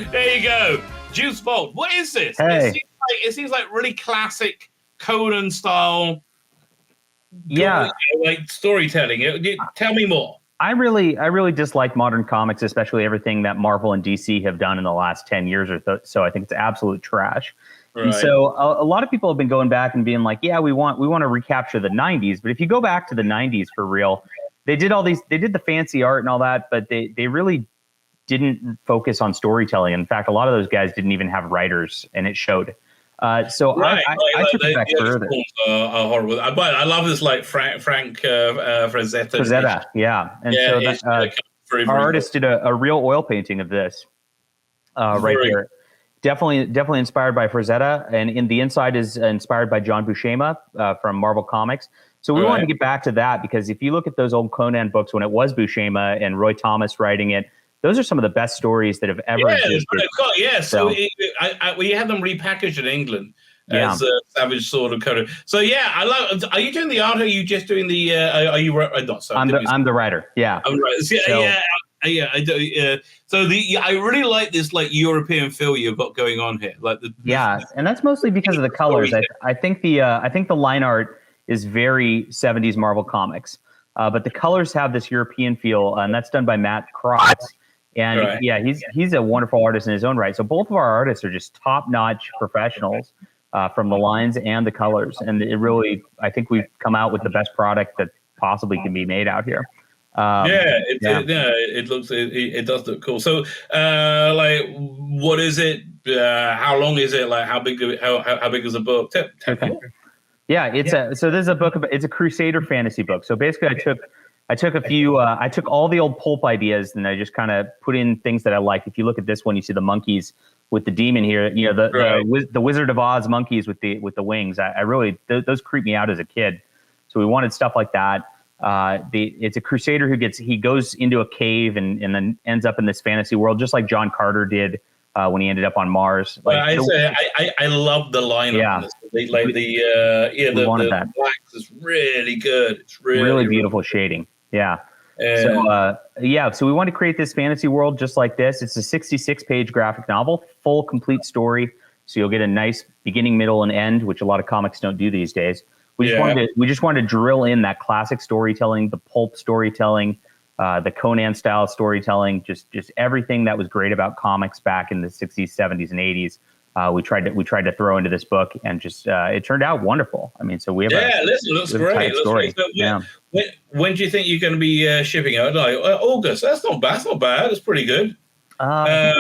There you go. Deus Vult. What is this? Hey. It seems like really classic Conan style. Yeah. Like storytelling. Tell me more. I really dislike modern comics, especially everything that Marvel and DC have done in the last 10 years or so. I think it's absolute trash. Right. And so a lot of people have been going back and being like, yeah, we want to recapture the 90s. But if you go back to the 90s for real, they did the fancy art and all that, but they really didn't focus on storytelling. In fact, a lot of those guys didn't even have writers, and it showed. I took it back further. Are horrible. But I love this, like Frank Frazetta. Frazetta, yeah. And our artist did a real oil painting of this right here. Definitely inspired by Frazetta, and in the inside is inspired by John Buscema from Marvel Comics. So we wanted to get back to that, because if you look at those old Conan books when it was Buscema and Roy Thomas writing it, those are some of the best stories that have ever existed. So we had them repackaged in England as Savage Sword of Conan. So I love. Are you doing the art? Or are you just doing the? Are you not? So I'm the writer. Yeah. I'm right. I do. So I really like this like European feel you've got going on here. And that's mostly because of the colors. I think the line art is very 70s Marvel Comics, but the colors have this European feel, and that's done by Matt Krotz. And he's a wonderful artist in his own right. So both of our artists are just top-notch professionals from the lines and the colors. And it really, I think we've come out with the best product that possibly can be made out here. It does look cool. So, what is it? How long is it? Like, how big is the book? Yeah, this is a book it's a Crusader fantasy book. So basically, I took all the old pulp ideas and I just kind of put in things that I like. If you look at this one, you see the monkeys with the demon here. You know, the Wizard of Oz monkeys with the wings. I really those creep me out as a kid. So we wanted stuff like that. It's a Crusader who goes into a cave and then ends up in this fantasy world, just like John Carter did when he ended up on Mars. I love the lineup. Yeah, the blacks is really good. It's really beautiful shading. Yeah. So we wanted to create this fantasy world just like this. It's a 66-page graphic novel, full complete story. So you'll get a nice beginning, middle, and end, which a lot of comics don't do these days. We just wanted to drill in that classic storytelling, the pulp storytelling, the Conan style storytelling, just everything that was great about comics back in the 60s, 70s, and 80s. We tried to throw into this book, and just it turned out wonderful. I mean, so we have looks great. Story. When do you think you're going to be shipping out? Like August? That's not bad. That's pretty good. I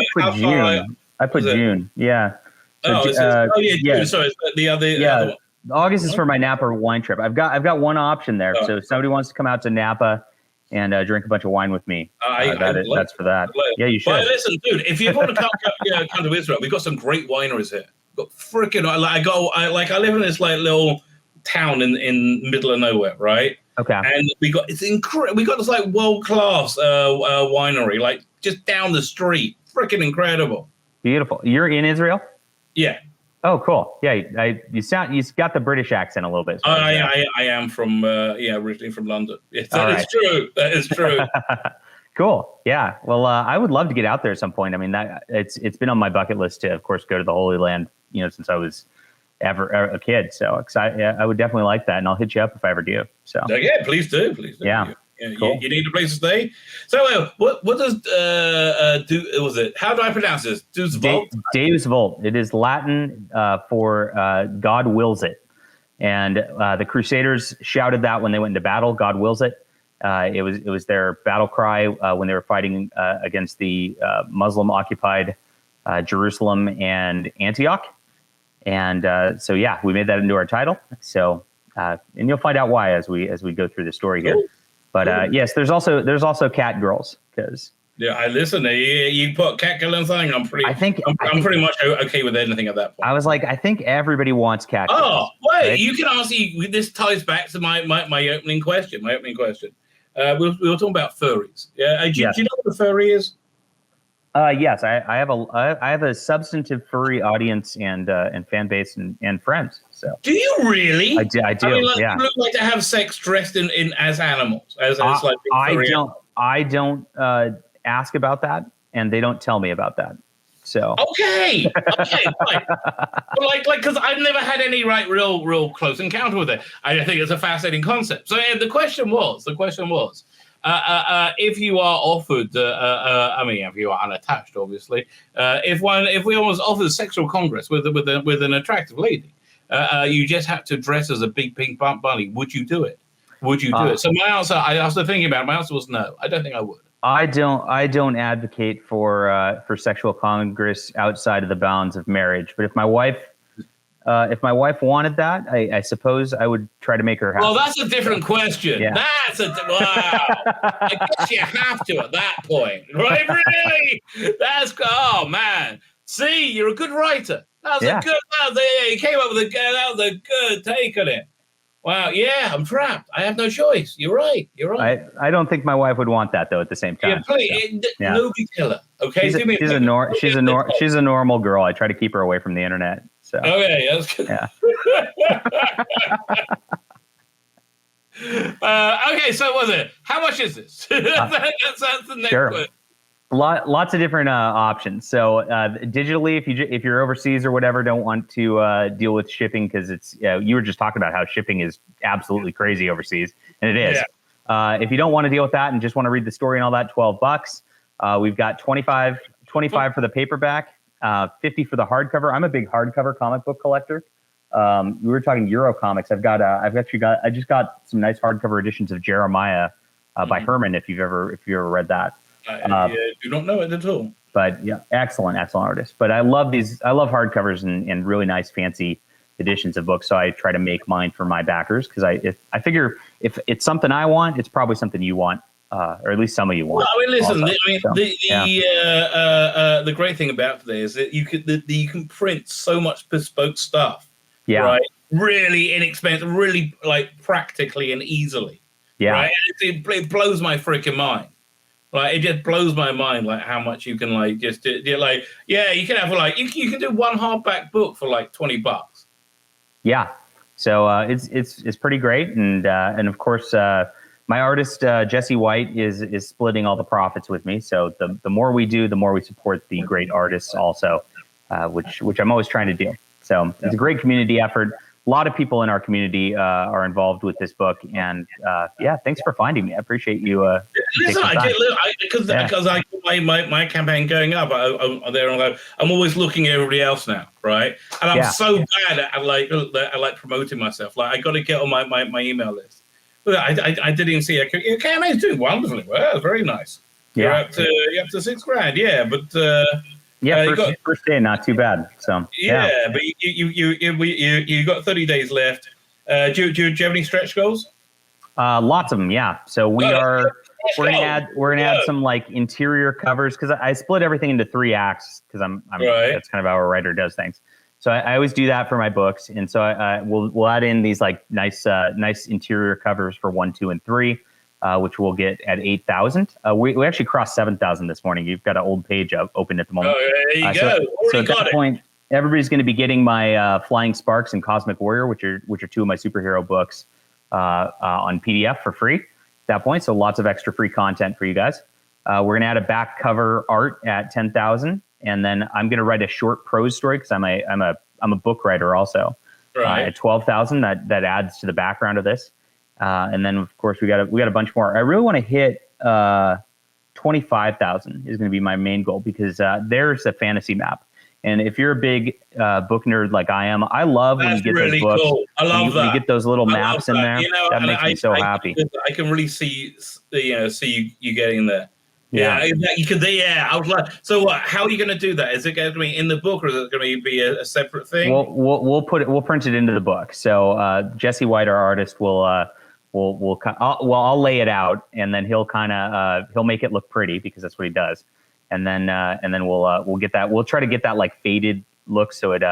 put June. Yeah. June. Sorry, the other one. August is for my Napa wine trip. I've got one option there. So if somebody wants to come out to Napa and drink a bunch of wine with me, that's for that. Yeah, you should. Well, listen, dude, come to Israel, we've got some great wineries here. We've got freaking I live in this like little town in middle of nowhere, right? Okay. And we got this like world class winery like just down the street. Freaking incredible. Beautiful. You're in Israel? Yeah. Oh, cool. Yeah, you got the British accent a little bit. So I am from originally from London. Yeah, that is true. Cool. Yeah. Well, I would love to get out there at some point. I mean, it's been on my bucket list to, of course, go to the Holy Land. Since I was ever a kid. So excited. Yeah, I would definitely like that, and I'll hit you up if I ever do. So please do. Yeah. Cool. You need a place to stay. So, what does was it? How do I pronounce this? Deus Vult. Deus Vult. It is Latin for God wills it, and the Crusaders shouted that when they went into battle. God wills it. It was their battle cry when they were fighting against the Muslim occupied Jerusalem and Antioch, and we made that into our title. So, and you'll find out why as we go through the story here. But yes, there's also cat girls because I listen. You put cat girl in thing. I'm pretty much okay with anything at that point. I was like, I think everybody wants cat girls. Oh wait, right? You can ask. This ties back to my opening question. We were talking about furries. Yeah, do you know what a furry is? Yes, I have a substantive furry audience and fan base and friends. So do you really? I do. I mean, you look like to have sex dressed in as animals. I don't ask about that, and they don't tell me about that. So okay, fine. But because I've never had any real close encounter with it. I think it's a fascinating concept. So the question was, if you are offered, I mean, if you are unattached, obviously, if one was offered sexual congress with an attractive lady, you just have to dress as a big pink bunny. Would you do it? Would you do it? So my answer, I was thinking about it. My answer was no. I don't think I would. I don't advocate for sexual congress outside of the bounds of marriage. But if my wife wanted that, I suppose I would try to make her happy. Well, that's a different question. Yeah. Wow. I guess you have to at that point, right? Really? Oh man. See, you're a good writer. You came up with that was a good take on it. Wow, yeah, I'm trapped. I have no choice. You're right. I don't think my wife would want that though. At the same time, yeah, please, nobody tell her. Okay, she's a normal girl. I try to keep her away from the internet. So okay, that's good. Yeah. Okay, so was it? How much is this? That's the next question. Lots of different options. So digitally, if you're overseas or whatever, don't want to deal with shipping because it's you were just talking about how shipping is absolutely crazy overseas, and it is. Yeah. If you don't want to deal with that and just want to read the story and all that, $12. We've got 25 for the paperback, 50 for the hardcover. I'm a big hardcover comic book collector. We were talking Euro comics. I just got some nice hardcover editions of Jeremiah by Herman. If you've ever read that. I do not know it at all. But yeah, excellent artist. But I love hardcovers and really nice fancy editions of books. So I try to make mine for my backers because I figure if it's something I want, it's probably something you want, or at least some of you want. Well, I mean, listen. Also, the great thing about today is that you can print so much bespoke stuff. Yeah. Right. Really inexpensive, really practically and easily. Yeah. Right. And it blows my freaking mind. It just blows my mind, how much you can just do. You can have you can do one hardback book for $20. Yeah, so it's pretty great, and of course my artist Jesse White is splitting all the profits with me. So the more we do, the more we support the great artists also, which I'm always trying to do. So it's a great community effort. A lot of people in our community are involved with this book, and thanks for finding me. I appreciate you. Listen, because my campaign going up. I'm always looking at everybody else now, right? And I'm so bad at promoting myself. I got to get on my email list. But I didn't even see it. Campaign's doing wonderfully well. Very nice. Yeah, you're up to $6,000. Yeah, but. First day, not too bad. So but you got 30 days left. Do you have any stretch goals? Lots of them, yeah. So we're gonna add some interior covers because I split everything into 3 acts because I'm right. That's kind of how a writer does things. So I always do that for my books, and so we'll add in these nice interior covers for 1, 2, and 3. Which we'll get at 8,000. We actually crossed 7,000 this morning. You've got an old page open at the moment. Oh, there you go. So at that point, everybody's going to be getting my Flying Sparks and Cosmic Warrior, which are 2 of my superhero books on PDF for free at that point. So lots of extra free content for you guys. We're going to add a back cover art at 10,000, and then I'm going to write a short prose story because I'm a book writer also. Right. At 12,000, that adds to the background of this. And then of course we got a bunch more. I really want to hit 25,000 is going to be my main goal because there's a fantasy map. And if you're a big book nerd like I am, I love when you get really those books. Cool. I love that. You get those little maps in there. That makes me so happy. I can really see you getting there. Yeah, you could. Yeah, I was like, so what? How are you going to do that? Is it going to be in the book, or is it going to be a separate thing? We'll print it into the book. So Jesse White, our artist, I'll lay it out, and then he'll make it look pretty because that's what he does, and then we'll get that. We'll try to get that faded look so it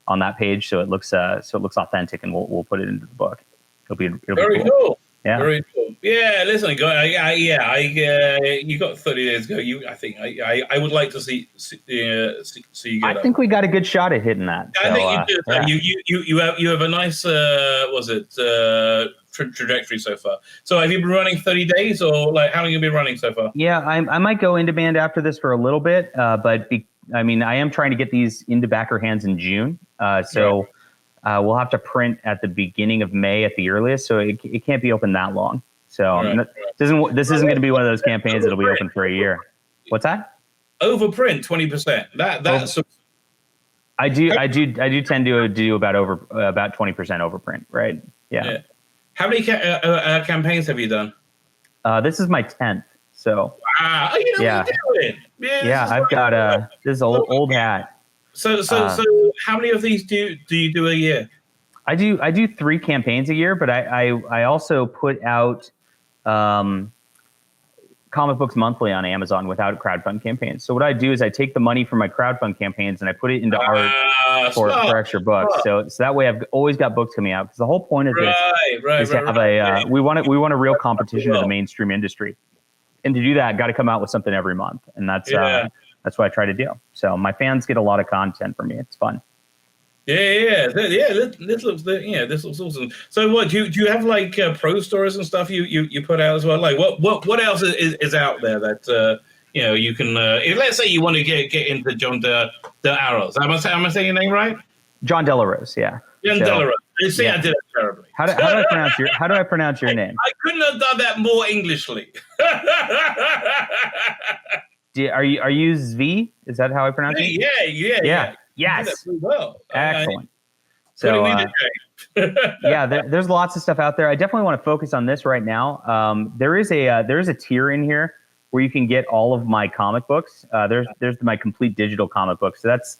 on that page so it looks authentic, and we'll put it into the book. It'll be very cool. Yeah. Very cool. Yeah, listen, you got 30 days to go. I think I would like to see you get I think we got a good shot at hitting that. I think you do. Yeah. You have a nice trajectory so far. So have you been running 30 days or how long have you been running so far? Yeah, I might go into band after this for a little bit, but I mean, I am trying to get these into backer hands in June. So we'll have to print at the beginning of May at the earliest. So it can't be open that long. So this isn't going to be one of those campaigns that'll be open for a year. What's that? Overprint 20%. That's. I do tend to do about 20% overprint, right? Yeah. How many campaigns have you done? This is my 10th. So wow, you know what you're doing. Yeah, I've got this old hat. So how many of these do you do a year? I do 3 campaigns a year, but I also put out comic books monthly on Amazon without crowdfund campaigns. So what I do is I take the money from my crowdfund campaigns and I put it into art for extra books. So that way I've always got books coming out, because the whole point of this is to have we want a real competition to the mainstream industry, and to do that, got to come out with something every month, and that's what I try to do. So my fans get a lot of content from me. It's fun. This looks awesome. So what do you have, like pro stories and stuff you put out as well? Like what else is out there that you can if, let's say you want to get into Jon Del Arroz. Am I saying your name right? Jon Del Arroz, yeah. Jon Del Arroz. You see, I did it terribly. How do I pronounce your name? I couldn't have done that more Englishly. Are you Zvi? Is that how I pronounce it? Yeah. Yes. Well. Excellent. So there's lots of stuff out there. I definitely want to focus on this right now. There is a tier in here where you can get all of my comic books. There's my complete digital comic books. So that's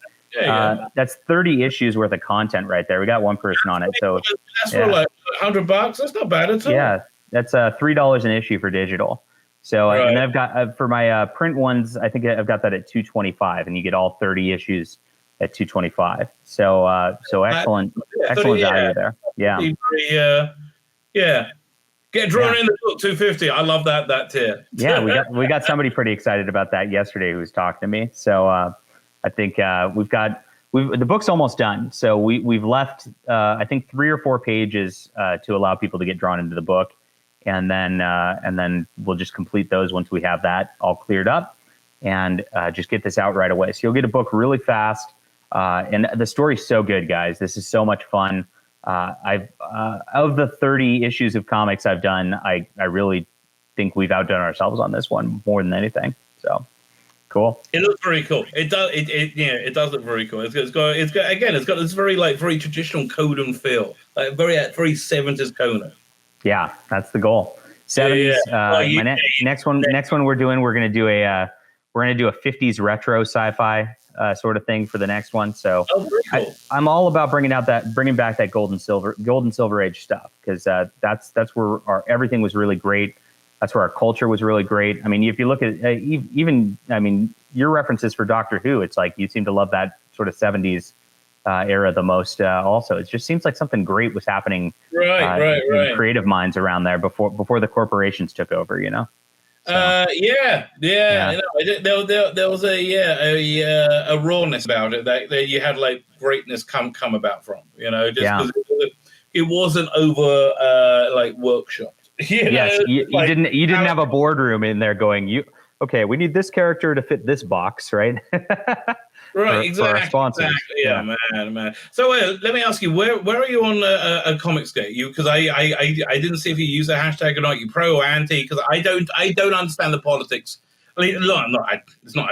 30 issues worth of content right there. We got one person on it. So that's for like $100. That's not bad at all. Yeah, that's $3 an issue for digital. So and then I've got for my print ones, I think I've got that at $225, and you get all 30 issues at $225. So excellent value there. Yeah. Get drawn in the book, $250. I love that tier. Yeah, we got somebody pretty excited about that yesterday who was talking to me. So I think the book's almost done. So we've left I think 3 or 4 pages to allow people to get drawn into the book, and then we'll just complete those once we have that all cleared up, and just get this out right away. So you'll get a book really fast. And the story's so good, guys. This is so much fun. I've of the 30 issues of comics I've done, I really think we've outdone ourselves on this one more than anything. So cool. It looks very cool. It does. It does look very cool. It's got this very traditional Conan feel, like very 70s Conan. Yeah, that's the goal. 70s. Next one we're gonna do a 50s retro sci-fi sort of thing for the next one. So cool. I'm all about bringing back that golden silver age stuff, because that's where everything was really great. That's where our culture was really great. I mean, if you look at your references for Doctor Who, it's like you seem to love that sort of 70s era the most. Also, it just seems like something great was happening in creative minds around there before the corporations took over. So, there was a rawness about it that you had like greatness come about from, just because it wasn't over like workshopped. You didn't have a boardroom in there going, we need this character to fit this box, right? Right, exactly. For our sponsors. Exactly. Yeah, man. So let me ask you, where are you on a Comicsgate? Because I didn't see if you use a hashtag or not. You pro or anti? Because I don't understand the politics. I don't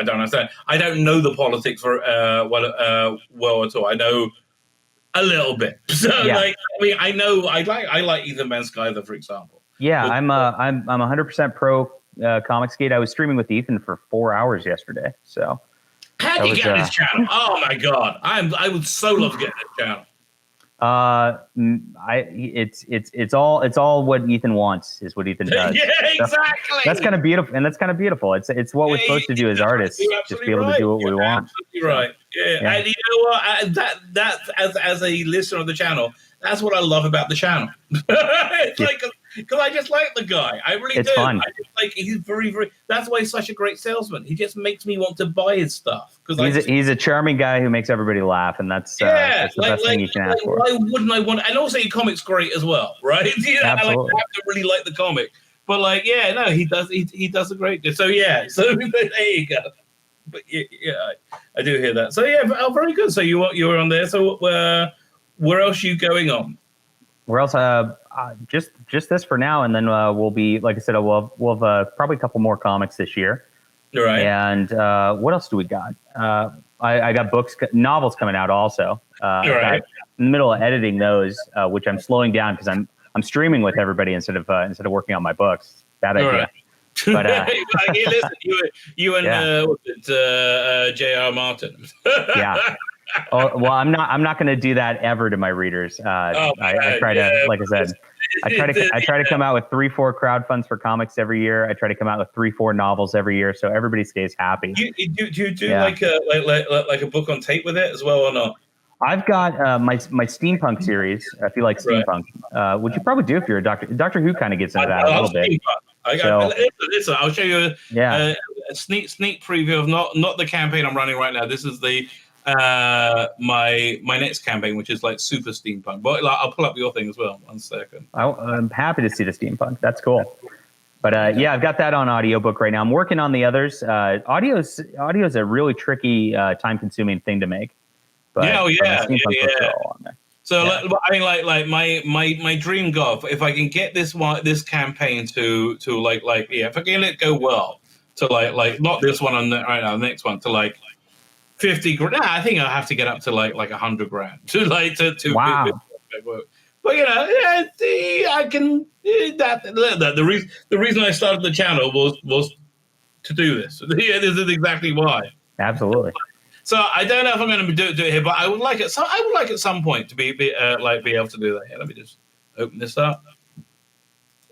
understand. I don't know the politics for well at all. I know a little bit. So I know I like Ethan Van Sciver, for example. Yeah, I'm 100% pro Comicsgate. I was streaming with Ethan for 4 hours yesterday. So. How did you get this channel? Oh my God, I would so love to get this channel. It's all what Ethan wants is what Ethan does. Yeah, exactly. That's kind of beautiful, and that's kind of beautiful. It's what we're supposed to do as artists, just be able to do what we want. Absolutely right. Yeah, and you know what? That as a listener of the channel, that's what I love about the channel. It's like, because I just like the guy. I really do. It's fun. I just like, he's very, very. That's why he's such a great salesman. He just makes me want to buy his stuff. He's a charming guy who makes everybody laugh, and that's the best thing you can ask for. Why wouldn't I want? And also, your comic's great as well, right? Absolutely. I have to really like the comic, but he does. He does a great. So there you go. But I do hear that. So yeah, very good. So you were on there. So where else are you going on? Where else? Just this for now, and then we'll be, like I said, we'll have probably a couple more comics this year. All right. And what else do we got? I got novels coming out also. All right. In the middle of editing those, which I'm slowing down because I'm streaming with everybody instead of working on my books. Bad idea. Right. But listen, you and J.R. Martin. Yeah. Oh, well, I'm not going to do that ever to my readers. I try to, like I said, I try to come out with 3-4 crowdfunds for comics every year. I try to come out with 3-4 novels every year, so everybody stays happy. Do you do like a book on tape with it as well or not? I've got my steampunk series. If you like steampunk, which you probably do if you're a Doctor Who kind of gets into that a little bit. Listen, I'll show you a sneak preview of not the campaign I'm running right now. This is the my next campaign, which is like super steampunk. But I'll pull up your thing as well. 1 second. I'm happy to see the steampunk. That's cool. But I've got that on audiobook right now. I'm working on the others. Audio is a really tricky, time-consuming thing to make. But yeah. So yeah. I mean, like my dream goal, if I can get this campaign to if I can let it go well, to like not this one on right now, the next one to like 50 grand. I think I'll have to get up to like 100 grand to wow. But I can the reason I started the channel was to do this. Yeah, this is exactly why. Absolutely. So I don't know if I'm going to do it here, but I would like it. So I would like at some point to be able to do that. Here, let me just open this up.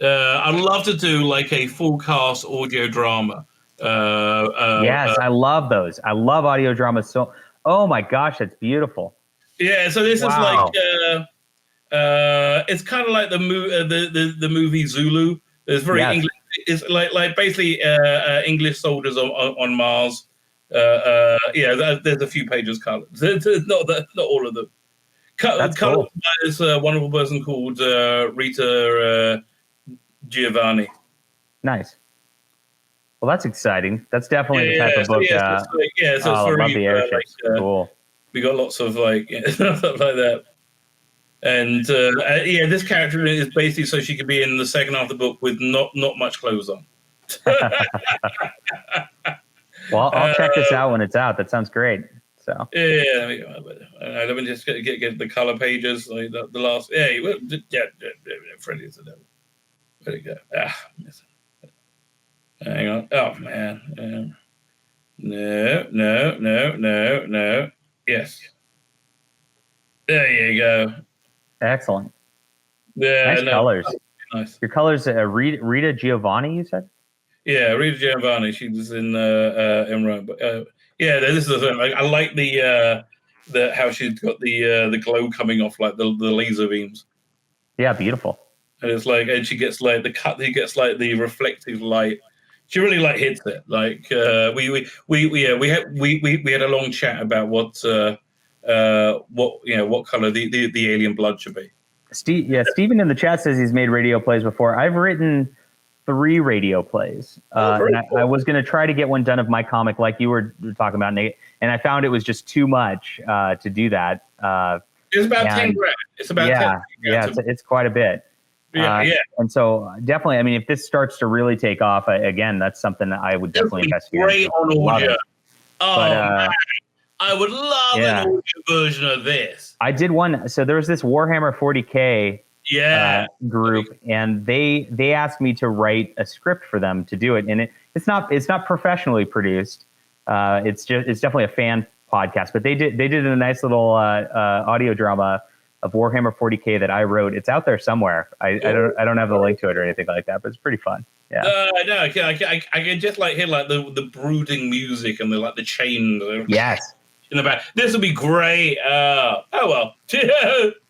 I'd love to do like a full cast audio drama. Yes, I love those. I love audio dramas. So, oh my gosh, that's beautiful. Yeah. So this is like it's kind of like the movie Zulu. It's very English. It's like basically English soldiers on Mars. There's a few pages colored. Not all of them. Colored by this wonderful person called Rita Giovanni. Nice. Well, that's exciting. That's definitely the type of book. So I love the airships. Cool. We got lots of stuff like that. And this character is basically so she could be in the second half of the book with not much clothes on. Well, I'll check this out when it's out. That sounds great. So let me just get the color pages. Like the last. Freddie is the devil. Where'd it go? Hang on. Oh man. No. Yes. There you go. Excellent. Yeah. Nice colors. Nice. Your colors. Rita Giovanni, you said. Yeah, Rita Giovanni. She was in Rome. But this is the thing. I like the how she's got the glow coming off like the laser beams. Yeah, beautiful. And it's like, and she gets like he gets like the reflective light. She really like hits it. Like we had a long chat about what color the alien blood should be. Stephen in the chat says he's made radio plays before. I've written 3 radio plays. And I was going to try to get one done of my comic like you were talking about, Nate, and I found it was just too much to do that. It's about 10 grand. It's about 10 grand. Yeah, it's quite a bit. And so definitely, I mean, if this starts to really take off, again, that's something that I would definitely invest in. Great on audio. I would love an audio version of this. I did one. So there was this Warhammer 40K group, and they asked me to write a script for them to do it, and it's not professionally produced. It's definitely a fan podcast, but they did a nice little audio drama of Warhammer 40K that I wrote. It's out there somewhere. I don't have the link to it or anything like that, but it's pretty fun. Yeah. No, I can just like hear like the brooding music and the chain. Yes. In the back. This would be great. Oh well.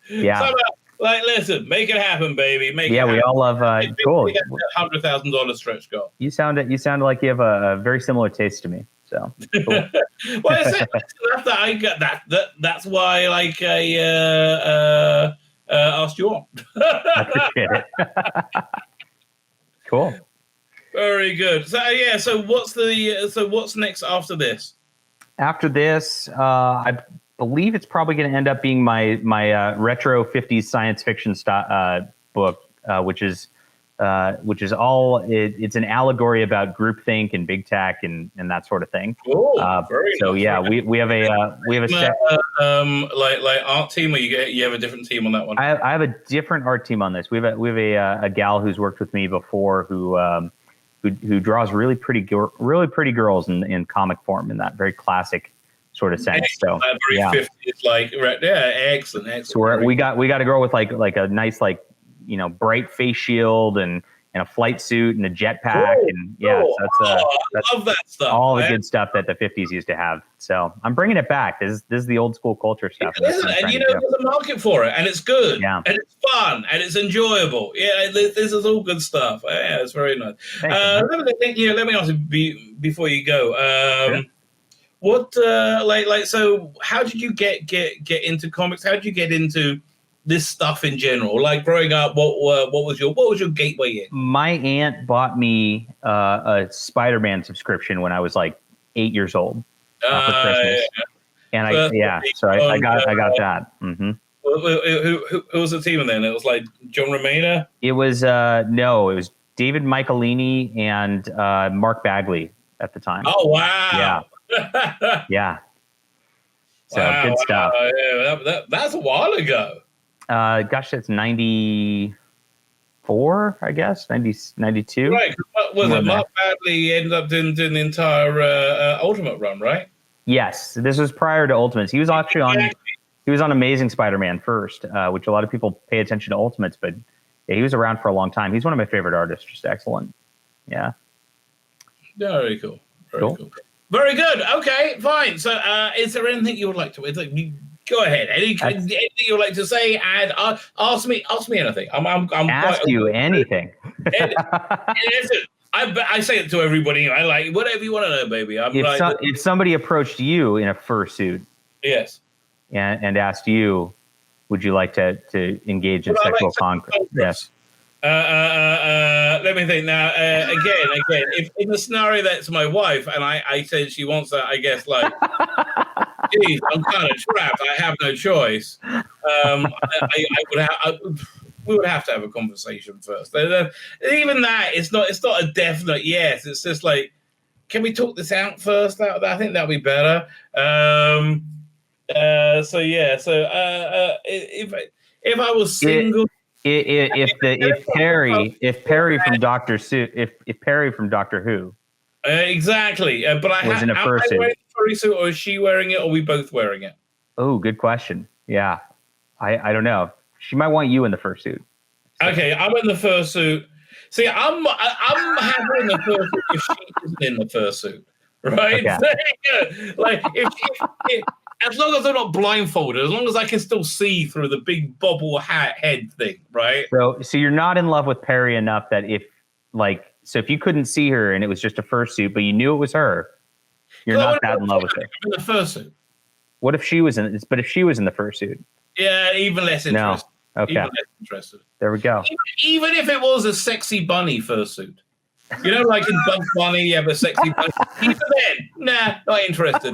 Yeah. So, like, listen, make it happen, baby. We all love cool. $100,000 stretch goal. You sound like you have a very similar taste to me. So cool. Well, that's why like I asked you on. I appreciate it. Cool. Very good. So so what's next after this? After this, I believe it's probably going to end up being my retro 50s science fiction book, which is all it's an allegory about groupthink and big tech and that sort of thing. Oh, so nice. Yeah, we have a like art team, or you have a different team on that one? I have a different art team on this. We have a gal who's worked with me before who draws really pretty girls in comic form in that very classic sort of sense. Excellent. So very 50s, like excellent. So we got a girl with like a nice bright face shield and a flight suit and a jetpack and so that's I love that stuff. All the good stuff that the 50s used to have. So I'm bringing it back. This is the old school culture stuff. And there's a market for it, and it's good, and it's fun, and it's enjoyable. Yeah, this is all good stuff. Yeah, it's very nice. Let me ask you before you go. What so how did you get into comics? How did you get into this stuff in general? Like growing up, what was your gateway in? My aunt bought me a Spider-Man subscription when I was like 8 years old for Christmas, and I got that. Mm-hmm. Who was the team then? It was like John Romita. It was no, it was David Michelini and Mark Bagley at the time. Oh wow! Yeah. Yeah. So good stuff. Yeah, that's a while ago. Gosh, that's 94, I guess, 92. Right. Was it Mark Bagley ended up doing the entire Ultimate run, right? Yes. This was prior to Ultimates. He was actually on Amazing Spider-Man first, which a lot of people pay attention to Ultimates, but he was around for a long time. He's one of my favorite artists. Just excellent. Yeah. Very cool. Very cool. Very good. Okay, fine. So, is there anything you would like to? Go ahead. Anything you would like to say? And ask me anything. I'm ask you anything. I say it to everybody. I like whatever you want to know, baby. If somebody approached you in a fursuit, yes, and asked you, would you like to engage in sexual contact? Yes. Let me think now. Again, if in the scenario that's my wife and I said she wants that, I guess like, geez, I'm kind of trapped. I have no choice. We would have to have a conversation first. Even that, it's not a definite yes. It's just like, can we talk this out first? I think that'd be better. If I was single. If Perry from Doctor Who, exactly. But am I wearing a fursuit, or is she wearing it, or are we both wearing it? Oh, good question. Yeah, I don't know. She might want you in the fursuit. So. Okay, I'm in the fursuit. See, I'm happy in the fursuit if she isn't in the fursuit, right? Okay. Like if as long as I'm not blindfolded, as long as I can still see through the big bobble head thing, right? So you're not in love with Perry enough that if you couldn't see her and it was just a fursuit, but you knew it was her, you're not that in love with her. In the fursuit. What if she was in the fursuit? Yeah, even less interested. No. Okay. Even less interested. There we go. Even if it was a sexy bunny fursuit. You know, like in Bugs Bunny, you have a sexy bunny. Even then, nah, not interested.